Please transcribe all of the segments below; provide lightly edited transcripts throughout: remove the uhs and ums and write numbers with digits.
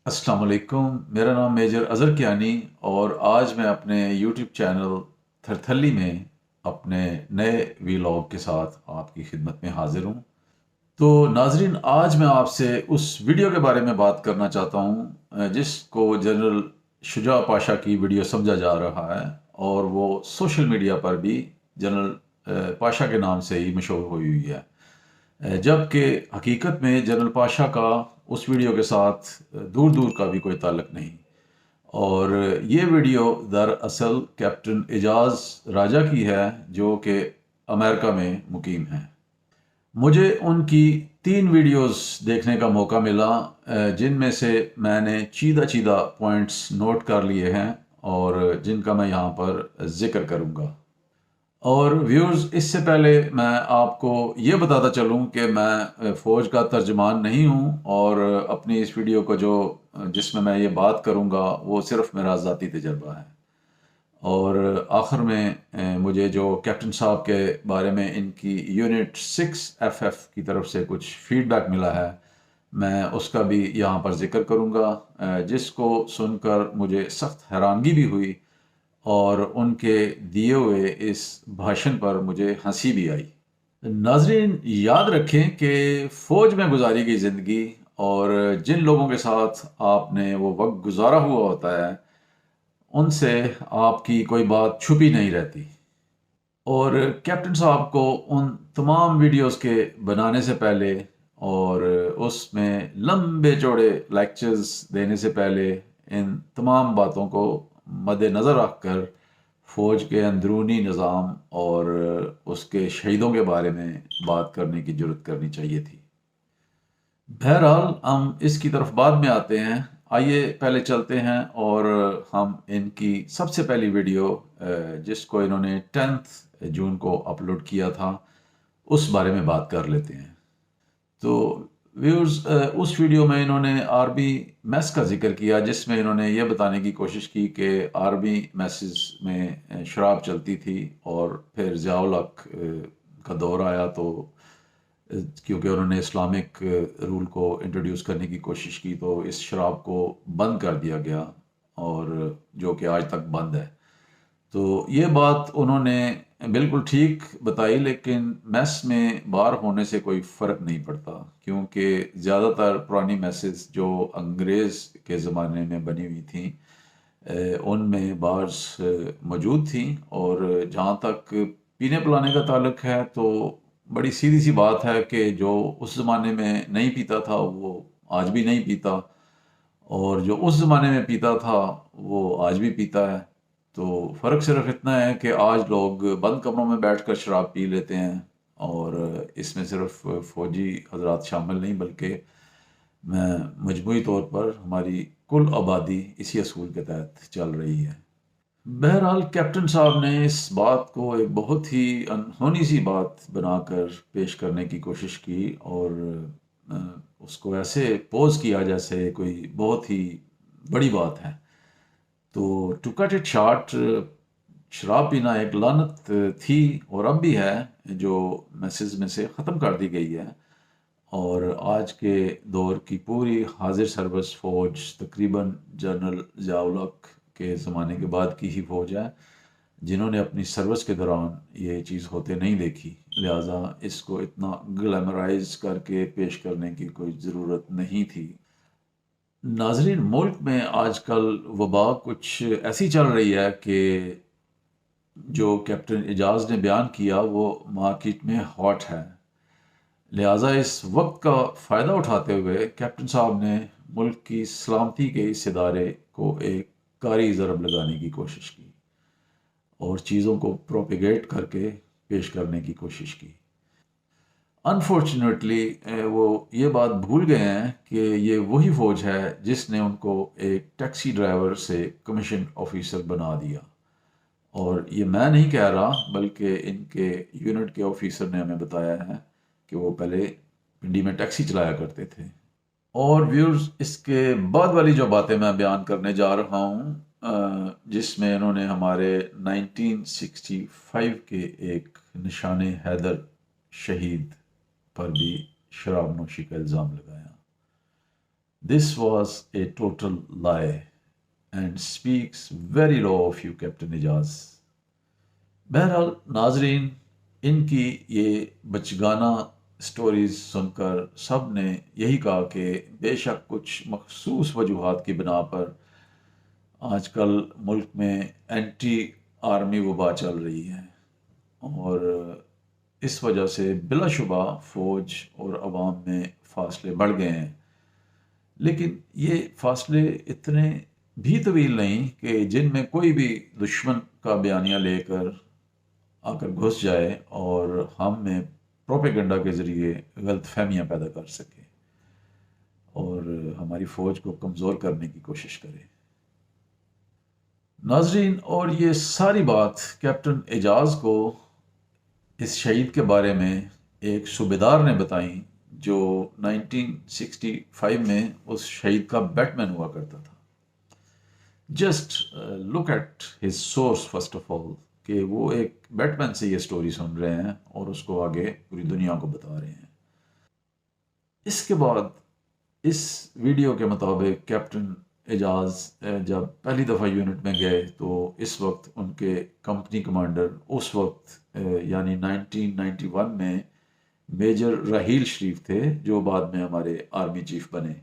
अस्सलाम वालेकुम। मेरा नाम मेजर अज़हर कियानी और आज मैं अपने यूट्यूब चैनल थरथली में अपने नए वीलॉग के साथ आपकी खिदमत में हाजिर हूँ। तो नाजरीन, आज मैं आपसे उस वीडियो के बारे में बात करना चाहता हूँ जिसको जनरल शुजा पाशा की वीडियो समझा जा रहा है और वो सोशल मीडिया पर भी जनरल पाशा के नाम से ही मशहूर हुई हुई है। जबकि हकीकत में जनरल पाशा का उस वीडियो के साथ दूर दूर का भी कोई ताल्लुक नहीं। और ये वीडियो दरअसल कैप्टन एजाज राजा की है जो कि अमेरिका में मुकीम है। मुझे उनकी 3 वीडियोस देखने का मौका मिला, जिनमें से मैंने चीदा चीदा पॉइंट्स नोट कर लिए हैं और जिनका मैं यहाँ पर जिक्र करूँगा। और व्यूअर्स, इससे पहले मैं आपको ये बताता चलूँ कि मैं फ़ौज का तर्जमान नहीं हूँ और अपनी इस वीडियो को जिसमें मैं ये बात करूँगा वो सिर्फ़ मेरा ज़ाती तजर्बा है। और आखिर में मुझे जो कैप्टन साहब के बारे में इनकी यूनिट 6 एफएफ की तरफ से कुछ फीडबैक मिला है, मैं उसका भी यहाँ पर जिक्र करूँगा, जिसको सुनकर मुझे सख्त हैरानगी भी हुई और उनके दिए हुए इस भाषण पर मुझे हंसी भी आई। नाजरीन, याद रखें कि फ़ौज में गुजारी गई ज़िंदगी और जिन लोगों के साथ आपने वो वक्त गुजारा हुआ होता है उनसे आपकी कोई बात छुपी नहीं रहती। और कैप्टन साहब को उन तमाम वीडियोस के बनाने से पहले और उसमें लंबे चौड़े लेक्चर्स देने से पहले इन तमाम बातों को मद्देनज़र रखकर फ़ौज के अंदरूनी निज़ाम और उसके शहीदों के बारे में बात करने की ज़रूरत करनी चाहिए थी। बहरहाल, हम इसकी तरफ बाद में आते हैं। आइए पहले चलते हैं और हम इनकी सबसे पहली वीडियो, जिसको इन्होंने 10 जून को अपलोड किया था, उस बारे में बात कर लेते हैं। तो व्यूअर्स, उस वीडियो में इन्होंने आर्मी मेस का जिक्र किया, जिसमें इन्होंने ये बताने की कोशिश की कि आर्मी मेसेस में शराब चलती थी और फिर ज़िया-उल हक का दौर आया तो क्योंकि उन्होंने इस्लामिक रूल को इंट्रोड्यूस करने की कोशिश की तो इस शराब को बंद कर दिया गया और जो कि आज तक बंद है। तो ये बात उन्होंने बिल्कुल ठीक बताई, लेकिन मेस में बार होने से कोई फ़र्क नहीं पड़ता क्योंकि ज़्यादातर पुरानी मेसेस जो अंग्रेज़ के ज़माने में बनी हुई थी, उनमें बार्स मौजूद थी। और जहाँ तक पीने पिलाने का ताल्लुक है तो बड़ी सीधी सी बात है कि जो उस ज़माने में नहीं पीता था वो आज भी नहीं पीता, और जो उस ज़माने में पीता था वो आज भी पीता है। तो फ़र्क सिर्फ इतना है कि आज लोग बंद कमरों में बैठकर शराब पी लेते हैं और इसमें सिर्फ फ़ौजी हजरात शामिल नहीं बल्कि मैं मजमूई तौर पर हमारी कुल आबादी इसी असूल के तहत चल रही है। बहरहाल, कैप्टन साहब ने इस बात को एक बहुत ही अनहोनी सी बात बनाकर पेश करने की कोशिश की और उसको ऐसे पोज़ किया जैसे कोई बहुत ही बड़ी बात है। तो टू कट इट शॉर्ट, शराब पीना एक लानत थी और अब भी है, जो मैसेज में से ख़त्म कर दी गई है। और आज के दौर की पूरी हाजिर सरबस फ़ौज तकरीबन जनरल ज़िया-उल हक के ज़माने के बाद की ही फ़ौज है, जिन्होंने अपनी सर्विस के दौरान ये चीज़ होते नहीं देखी। लिहाजा इसको इतना ग्लैमराइज करके पेश करने की कोई ज़रूरत नहीं थी। नाजरीन, मुल्क में आजकल वबा कुछ ऐसी चल रही है कि जो कैप्टन एजाज ने बयान किया वो मार्केट में हॉट है। लिहाजा इस वक्त का फ़ायदा उठाते हुए कैप्टन साहब ने मुल्क की सलामती के इस इदारे को एक कारी ज़रब लगाने की कोशिश की और चीज़ों को प्रोपेगेट करके पेश करने की कोशिश की। अनफॉर्चुनेटली वो ये बात भूल गए हैं कि ये वही फ़ौज है जिसने उनको एक टैक्सी ड्राइवर से कमीशन ऑफिसर बना दिया। और ये मैं नहीं कह रहा बल्कि इनके यूनिट के ऑफिसर ने हमें बताया है कि वो पहले पिंडी में टैक्सी चलाया करते थे। और व्यूअर्स, इसके बाद वाली जो बातें मैं बयान करने जा रहा हूँ, जिसमें इन्होंने हमारे 1965 के एक निशान हैदर शहीद पर भी शराब नोशी का इल्ज़ाम लगाया। This was a total lie and speaks very low of you, Captain Ijaz. बहरहाल नाजरीन, इनकी ये बचगाना स्टोरीज सुनकर सब ने यही कहा कि बेशक कुछ मखसूस वजूहात की बिना पर आजकल मुल्क में एंटी आर्मी वबा चल रही है और इस वजह से बिलाशुबा फ़ौज और अवाम में फासले बढ़ गए हैं। लेकिन ये फासले इतने भी तवील नहीं कि जिनमें कोई भी दुश्मन का बयानिया लेकर आकर घुस जाए और हम में प्रोपेगेंडा के ज़रिए गलत फहमियाँ पैदा कर सके और हमारी फ़ौज को कमज़ोर करने की कोशिश करे। नाजरीन, और ये सारी बात कैप्टन एजाज को इस शहीद के बारे में एक सूबेदार ने बताई जो 1965 में उस शहीद का बैटमैन हुआ करता था। Just look at his source first of all, कि वो एक बैटमैन से ये स्टोरी सुन रहे हैं और उसको आगे पूरी दुनिया को बता रहे हैं। इसके बाद इस वीडियो के मुताबिक कैप्टन एजाज जब पहली दफ़ा यूनिट में गए तो इस वक्त उनके कंपनी कमांडर उस वक्त यानी 1991 में मेजर राहील शरीफ थे, जो बाद में हमारे आर्मी चीफ बने।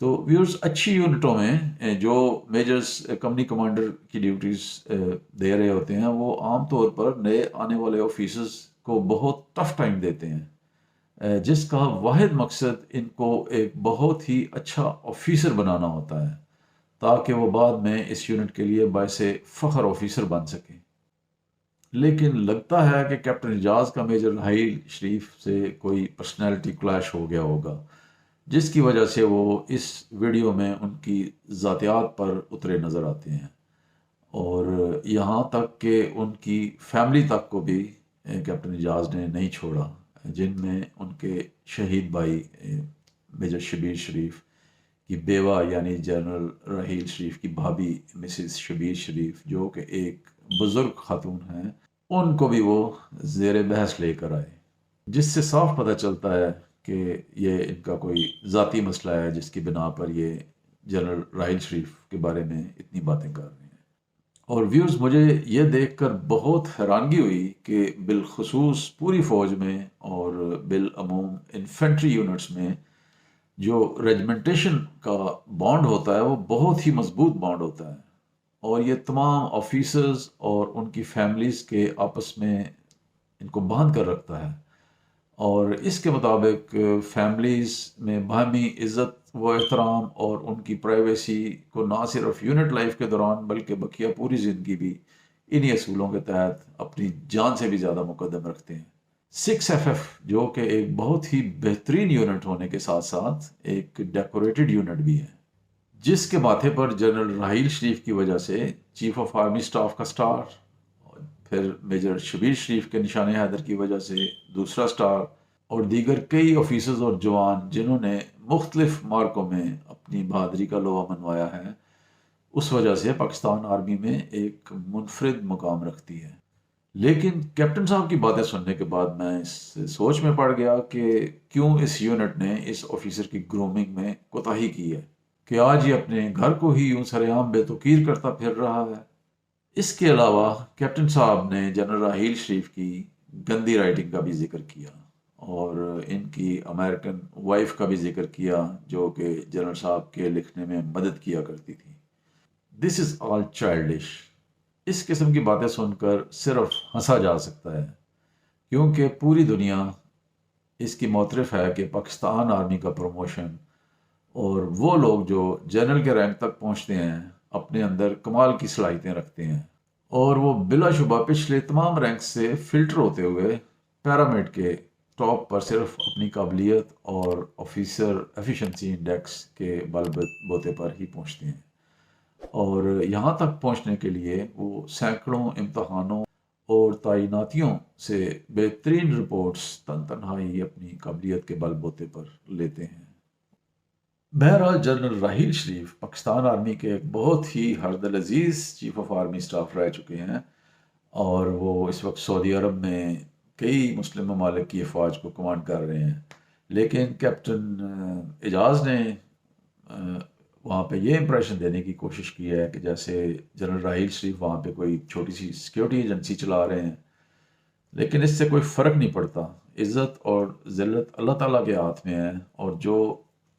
तो व्यूअर्स, अच्छी यूनिटों में जो मेजर्स कंपनी कमांडर की ड्यूटीज़ दे रहे होते हैं वो आम तौर पर नए आने वाले ऑफिसर्स को बहुत टफ टाइम देते हैं, जिसका वाहिद मकसद इनको एक बहुत ही अच्छा ऑफिसर बनाना होता है ताकि वो बाद में इस यूनिट के लिए बायसे फ़ख्र ऑफिसर बन सके। लेकिन लगता है कि कैप्टन एजाज का मेजर राहील शरीफ से कोई पर्सनैलिटी क्लैश हो गया होगा, जिसकी वजह से वो इस वीडियो में उनकी ज़ातियात पर उतरे नज़र आते हैं और यहाँ तक कि उनकी फैमिली तक को भी कैप्टन एजाज ने नहीं छोड़ा, जिनमें उनके शहीद भाई मेजर शबीर शरीफ की बेवा यानी जनरल राहील शरीफ की भाभी मिसिस शबीर शरीफ, जो कि एक बुज़ुर्ग खातून हैं, उनको भी वो ज़ेर बहस लेकर आए, जिससे साफ पता चलता है कि ये इनका कोई ज़ाती मसला है जिसकी बिना पर ये जनरल राहील शरीफ के बारे में इतनी बातें कर रहे हैं। और व्यूज़, मुझे ये देखकर बहुत हैरानगी हुई कि बिलखसूस पूरी फ़ौज में और बिलअमूम इन्फेंट्री यूनिट्स में जो रेजिमेंटेशन का बॉन्ड होता है वो बहुत ही मजबूत बॉन्ड होता है और ये तमाम ऑफिसर्स और उनकी फैमिलीज़ के आपस में इनको बांध कर रखता है। और इसके मुताबिक फैमिलीज़ में बाहमी इज़्ज़त व एहतराम और उनकी प्राइवेसी को ना सिर्फ यूनिट लाइफ के दौरान बल्कि बकिया पूरी ज़िंदगी भी इन्हीं असूलों के तहत अपनी जान से भी ज़्यादा मुकद्दम रखते हैं। 6FF, जो कि एक बहुत ही बेहतरीन यूनिट होने के साथ साथ एक डेकोरेटेड यूनिट भी है, जिसके माथे पर जनरल राहील शरीफ की वजह से चीफ ऑफ आर्मी स्टाफ का स्टार, फिर मेजर शबीर शरीफ के निशान हैदर की वजह से दूसरा स्टार और दीगर कई ऑफिसर्स और जवान जिन्होंने मुख्तलिफ मार्कों में अपनी बहादुरी का लोहा मनवाया है, उस वजह से पाकिस्तान आर्मी में एक मुनफरिद मुकाम रखती है। लेकिन कैप्टन साहब की बातें सुनने के बाद मैं इस सोच में पड़ गया कि क्यों इस यूनिट ने इस ऑफिसर की ग्रूमिंग में कोताही की है कि आज ये अपने घर को ही यूं सरेआम बेतुकीर करता फिर रहा है। इसके अलावा कैप्टन साहब ने जनरल राहील शरीफ की गंदी राइटिंग का भी जिक्र किया और इनकी अमेरिकन वाइफ का भी जिक्र किया, जो कि जनरल साहब के लिखने में मदद किया करती थी। This is all childish. इस किस्म की बातें सुनकर सिर्फ हंसा जा सकता है, क्योंकि पूरी दुनिया इसकी मोतरफ है कि पाकिस्तान आर्मी का प्रमोशन और वो लोग जो जनरल के रैंक तक पहुंचते हैं अपने अंदर कमाल की सलाहियतें रखते हैं और वो बिलाशुबा पिछले तमाम रैंक से फिल्टर होते हुए पैरामिड के टॉप पर सिर्फ अपनी काबिलियत और ऑफिसर एफिशिएंसी इंडेक्स के बलबूते पर ही पहुंचते हैं और यहाँ तक पहुँचने के लिए वो सैकड़ों इम्तहानों और तैनातियों से बेहतरीन रिपोर्ट्स तन तन्हाई अपनी काबिलियत के बलबूते पर लेते हैं। बहरहाल जनरल राहील शरीफ पाकिस्तान आर्मी के एक बहुत ही हरदिल अजीज़ चीफ ऑफ आर्मी स्टाफ रह चुके हैं और वो इस वक्त सऊदी अरब में कई मुस्लिम ममालिक की अफवाज को कमांड कर रहे हैं। लेकिन कैप्टन एजाज ने وہاں پہ یہ امپریشن دینے کی کوشش کی ہے کہ جیسے جنرل راحیل شریف وہاں پہ کوئی چھوٹی سی سیکیورٹی ایجنسی چلا رہے ہیں، لیکن اس سے کوئی فرق نہیں پڑتا۔ عزت اور ذلت اللہ تعالیٰ کے ہاتھ میں ہے، اور جو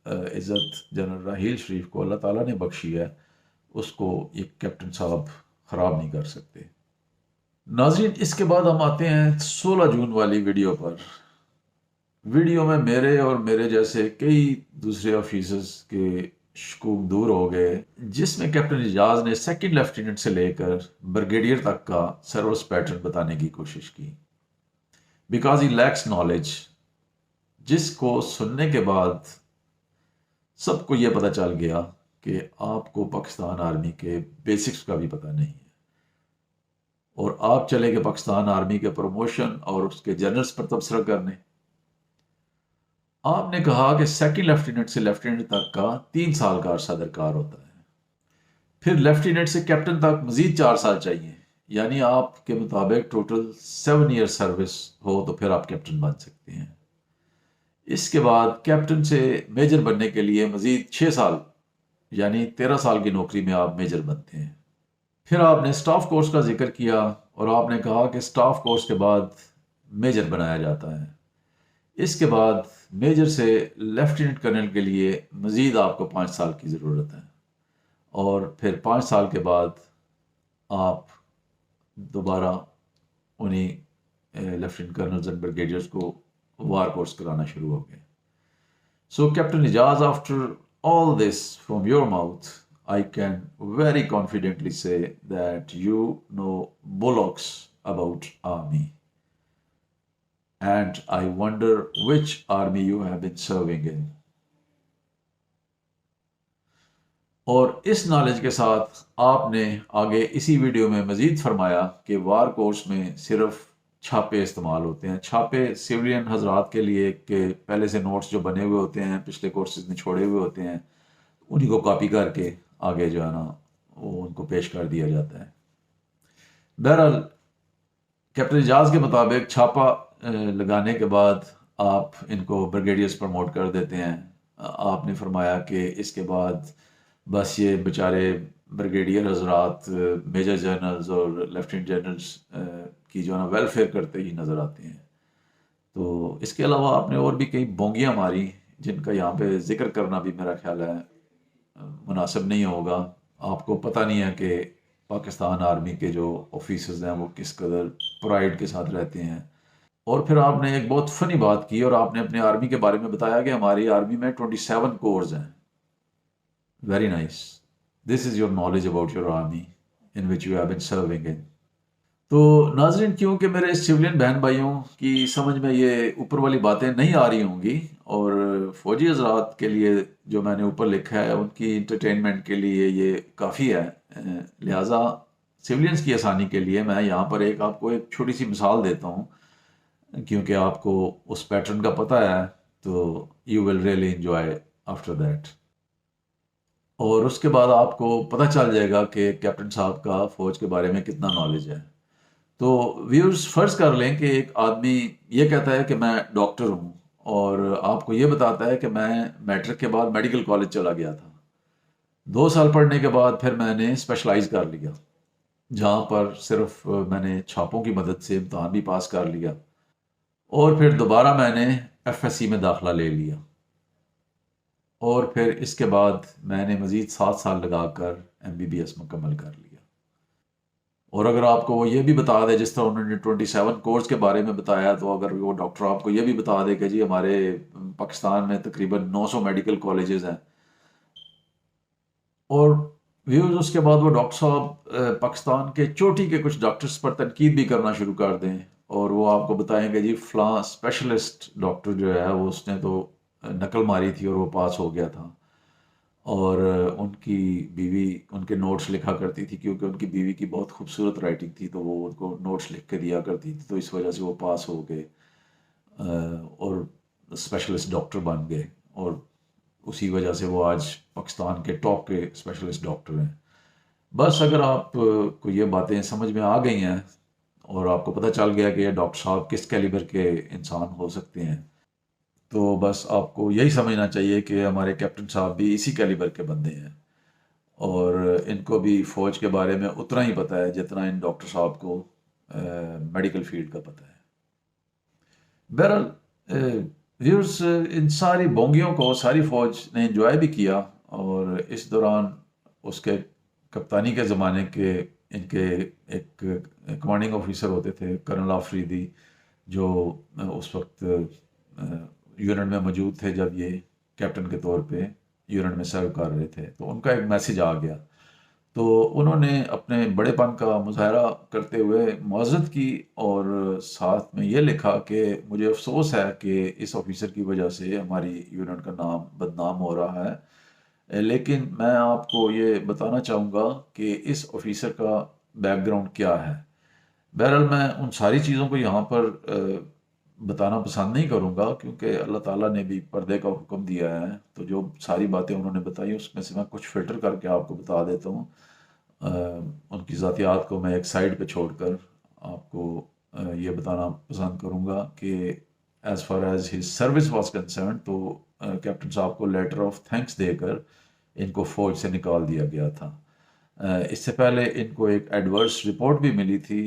عزت جنرل راحیل شریف کو اللہ تعالیٰ نے بخشی ہے اس کو یہ کیپٹن صاحب خراب نہیں کر سکتے۔ ناظرین، اس کے بعد ہم آتے ہیں 16 جون والی ویڈیو پر۔ ویڈیو میں میرے اور میرے جیسے کئی دوسرے آفیسرز کے شکوک دور ہو گئے، جس میں کیپٹن اعجاز نے سیکنڈ لیفٹیننٹ سے لے کر بریگیڈیئر تک کا سروس پیٹرن بتانے کی کوشش کی، بیکاز ہی لیکس نالج، جس کو سننے کے بعد سب کو یہ پتہ چل گیا کہ آپ کو پاکستان آرمی کے بیسکس کا بھی پتہ نہیں ہے، اور آپ چلے گئے پاکستان آرمی کے پروموشن اور اس کے جنرلز پر تبصرہ کرنے۔ آپ نے کہا کہ سیکنڈ لیفٹیننٹ سے لیفٹیننٹ تک کا 3 سال کا عرصہ درکار ہوتا ہے، پھر لیفٹیننٹ سے کیپٹن تک مزید 4 سال چاہیے، یعنی آپ کے مطابق ٹوٹل 7 ایئر سروس ہو تو پھر آپ کیپٹن بن سکتے ہیں۔ اس کے بعد کیپٹن سے میجر بننے کے لیے مزید 6 سال، یعنی 13 سال کی نوکری میں آپ میجر بنتے ہیں۔ پھر آپ نے سٹاف کورس کا ذکر کیا اور آپ نے کہا کہ سٹاف کورس کے بعد میجر بنایا جاتا ہے۔ اس کے بعد میجر سے لیفٹیننٹ کرنل کے لیے مزید آپ کو 5 سال کی ضرورت ہے، اور پھر 5 سال کے بعد آپ دوبارہ انہیں لیفٹیننٹ کرنلز اینڈ بریگیڈیئرز کو وار کورس کرانا شروع ہو گئے۔ So captain Ijaz, after all this from your mouth, I can very confidently say that you know bullocks about army. And I wonder which army you have been serving in. اور اس knowledge کے ساتھ آپ نے آگے اسی ویڈیو میں مزید فرمایا کہ وار کورس میں صرف چھاپے استعمال ہوتے ہیں۔ چھاپے سیولین حضرات کے لیے کہ پہلے سے نوٹس جو بنے ہوئے ہوتے ہیں، پچھلے کورسز میں چھوڑے ہوئے ہوتے ہیں، انہیں کو کاپی کر کے آگے جو ہے نا وہ ان کو پیش کر دیا جاتا ہے۔ بہرحال کیپٹن اعجاز کے مطابق چھاپا لگانے کے بعد آپ ان کو بریگیڈیئرز پروموٹ کر دیتے ہیں۔ آپ نے فرمایا کہ اس کے بعد بس یہ بیچارے بریگیڈیئر حضرات میجر جنرلز اور لیفٹیننٹ جنرلز کی جو ہے نا ویلفیئر کرتے ہی نظر آتے ہیں۔ تو اس کے علاوہ آپ نے اور بھی کئی بونگیاں ماری جن کا یہاں پہ ذکر کرنا بھی میرا خیال ہے مناسب نہیں ہوگا۔ آپ کو پتہ نہیں ہے کہ پاکستان آرمی کے جو آفیسرز ہیں وہ کس قدر پرائیڈ کے ساتھ رہتے ہیں۔ اور پھر آپ نے ایک بہت فنی بات کی اور آپ نے اپنے آرمی کے بارے میں بتایا کہ ہماری آرمی میں 27 کورز ہیں۔ Very nice, this is your knowledge about your army in which you have been serving in. تو ناظرین، کیونکہ میرے سویلین بہن بھائیوں کی سمجھ میں یہ اوپر والی باتیں نہیں آ رہی ہوں گی، اور فوجی حضرات کے لیے جو میں نے اوپر لکھا ہے ان کی انٹرٹینمنٹ کے لیے یہ کافی ہے، لہٰذا سویلینز کی آسانی کے لیے میں یہاں پر آپ کو ایک چھوٹی سی مثال دیتا ہوں، کیونکہ آپ کو اس پیٹرن کا پتہ ہے تو you will really enjoy after that, اور اس کے بعد آپ کو پتہ چل جائے گا کہ کیپٹن صاحب کا فوج کے بارے میں کتنا نالج ہے۔ تو ویورز فرض کر لیں کہ ایک آدمی یہ کہتا ہے کہ میں ڈاکٹر ہوں، اور آپ کو یہ بتاتا ہے کہ میں میٹرک کے بعد میڈیکل کالج چلا گیا تھا، 2 سال پڑھنے کے بعد پھر میں نے اسپیشلائز کر لیا، جہاں پر صرف میں نے چھاپوں کی مدد سے امتحان بھی پاس کر لیا، اور پھر دوبارہ میں نے ایف ایس سی میں داخلہ لے لیا، اور پھر اس کے بعد میں نے مزید 7 سال لگا کر MBBS مکمل کر لیا۔ اور اگر آپ کو وہ یہ بھی بتا دے، جس طرح انہوں نے 27 کورس کے بارے میں بتایا، تو اگر وہ ڈاکٹر آپ کو یہ بھی بتا دے کہ جی ہمارے پاکستان میں تقریباً 900 میڈیکل کالجز ہیں، اور ویوز اس کے بعد وہ ڈاکٹر صاحب پاکستان کے چوٹی کے کچھ ڈاکٹرز پر تنقید بھی کرنا شروع کر دیں، اور وہ آپ کو بتائیں کہ جی فلاں اسپیشلسٹ ڈاکٹر جو ہے وہ اس نے تو نقل ماری تھی اور وہ پاس ہو گیا تھا، اور ان کی بیوی ان کے نوٹس لکھا کرتی تھی، کیونکہ ان کی بیوی کی بہت خوبصورت رائٹنگ تھی تو وہ ان کو نوٹس لکھ کے دیا کرتی تھی، تو اس وجہ سے وہ پاس ہو گئے اور اسپیشلسٹ ڈاکٹر بن گئے، اور اسی وجہ سے وہ آج پاکستان کے ٹاپ کے اسپیشلسٹ ڈاکٹر ہیں۔ بس اگر آپ کو یہ باتیں سمجھ میں آ گئی ہیں اور آپ کو پتہ چل گیا کہ یہ ڈاکٹر صاحب کس کیلیبر کے انسان ہو سکتے ہیں، تو بس آپ کو یہی سمجھنا چاہیے کہ ہمارے کیپٹن صاحب بھی اسی کیلیبر کے بندے ہیں، اور ان کو بھی فوج کے بارے میں اتنا ہی پتہ ہے جتنا ان ڈاکٹر صاحب کو میڈیکل فیلڈ کا پتہ ہے۔ بہرحال ویورز، ان ساری بونگیوں کو ساری فوج نے انجوائے بھی کیا، اور اس دوران اس کے کپتانی کے زمانے کے ان کے ایک کمانڈنگ آفیسر ہوتے تھے کرنل آفریدی، جو اس وقت یونٹ میں موجود تھے جب یہ کیپٹن کے طور پہ یونٹ میں سرو کر رہے تھے، تو ان کا ایک میسج آ گیا، تو انہوں نے اپنے بڑے پن کا مظاہرہ کرتے ہوئے معذرت کی، اور ساتھ میں یہ لکھا کہ مجھے افسوس ہے کہ اس آفیسر کی وجہ سے ہماری یونٹ کا نام بدنام ہو رہا ہے، لیکن میں آپ کو یہ بتانا چاہوں گا کہ اس آفیسر کا بیک گراؤنڈ کیا ہے۔ بہرحال میں ان ساری چیزوں کو یہاں پر بتانا پسند نہیں کروں گا، کیونکہ اللہ تعالیٰ نے بھی پردے کا حکم دیا ہے، تو جو ساری باتیں انہوں نے بتائی اس میں سے میں کچھ فلٹر کر کے آپ کو بتا دیتا ہوں۔ ان کی ذاتیات کو میں ایک سائڈ پہ چھوڑ کر آپ کو یہ بتانا پسند کروں گا کہ as far as his service was concern, تو کیپٹن صاحب کو لیٹر آف تھینکس دے کر ان کو فوج سے نکال دیا گیا تھا۔ اس سے پہلے ان کو ایک ایڈورس رپورٹ بھی ملی تھی،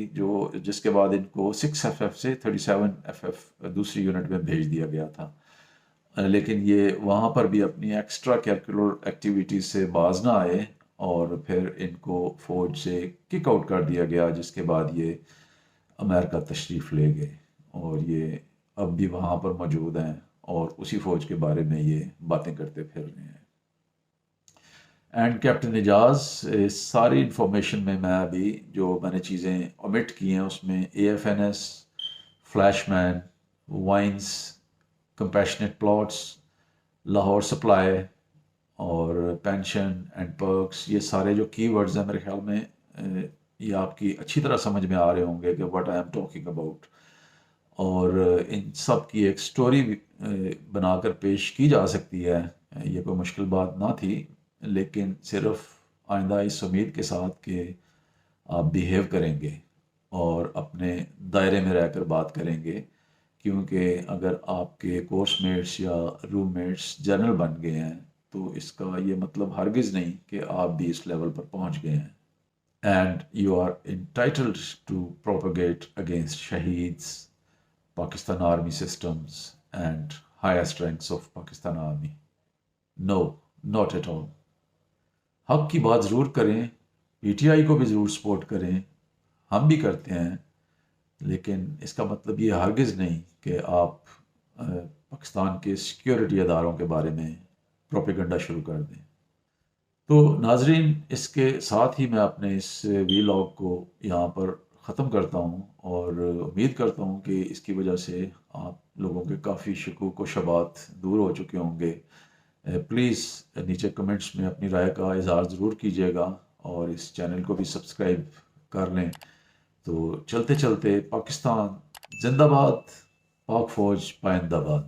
جس کے بعد ان کو 6FF سے 37FF دوسری یونٹ میں بھیج دیا گیا تھا، لیکن یہ وہاں پر بھی اپنی ایکسٹرا کیرکولر ایکٹیویٹیز سے باز نہ آئے، اور پھر ان کو فوج سے کک آؤٹ کر دیا گیا، جس کے بعد یہ امریکہ تشریف لے گئے، اور یہ اب بھی وہاں پر موجود ہیں، اور اسی فوج کے بارے میں یہ باتیں کرتے پھر رہے ہیں۔ اینڈ کیپٹن اعجاز، اس ساری انفارمیشن میں ابھی جو میں نے چیزیں اومٹ کی ہیں، اس میں AFNS، فلیش مین، وائنس، کمپیشنیٹ پلاٹس، لاہور سپلائی، اور پینشن اینڈ پرکس، یہ سارے جو کی ورڈز ہیں میرے خیال میں یہ آپ کی اچھی طرح سمجھ میں آ رہے ہوں گے کہ what I am talking about, اور ان سب کی ایک سٹوری بنا کر پیش کی جا سکتی ہے، یہ کوئی مشکل بات نہ تھی، لیکن صرف آئندہ اس امید کے ساتھ کہ آپ بیہیو کریں گے اور اپنے دائرے میں رہ کر بات کریں گے، کیونکہ اگر آپ کے کورس میٹس یا روم میٹس جنرل بن گئے ہیں تو اس کا یہ مطلب ہرگز نہیں کہ آپ بھی اس لیول پر پہنچ گئے ہیں۔ And you are entitled to propagate against شہیدز، Pakistan army systems and highest ranks of Pakistan army. No, not at all. حق کی بات ضرور کریں، PTI کو بھی ضرور سپورٹ کریں، ہم بھی کرتے ہیں، لیکن اس کا مطلب یہ ہرگز نہیں کہ آپ پاکستان کے سیکیورٹی اداروں کے بارے میں پروپیگنڈا شروع کر دیں۔ تو ناظرین، اس کے ساتھ ہی میں اپنے اس ویلاگ کو یہاں پر ختم کرتا ہوں، اور امید کرتا ہوں کہ اس کی وجہ سے آپ لوگوں کے کافی شکوک و شبہات دور ہو چکے ہوں گے۔ پلیز نیچے کمنٹس میں اپنی رائے کا اظہار ضرور کیجیے گا، اور اس چینل کو بھی سبسکرائب کر لیں۔ تو چلتے چلتے پاکستان زندہ باد، پاک فوج پائندہ باد۔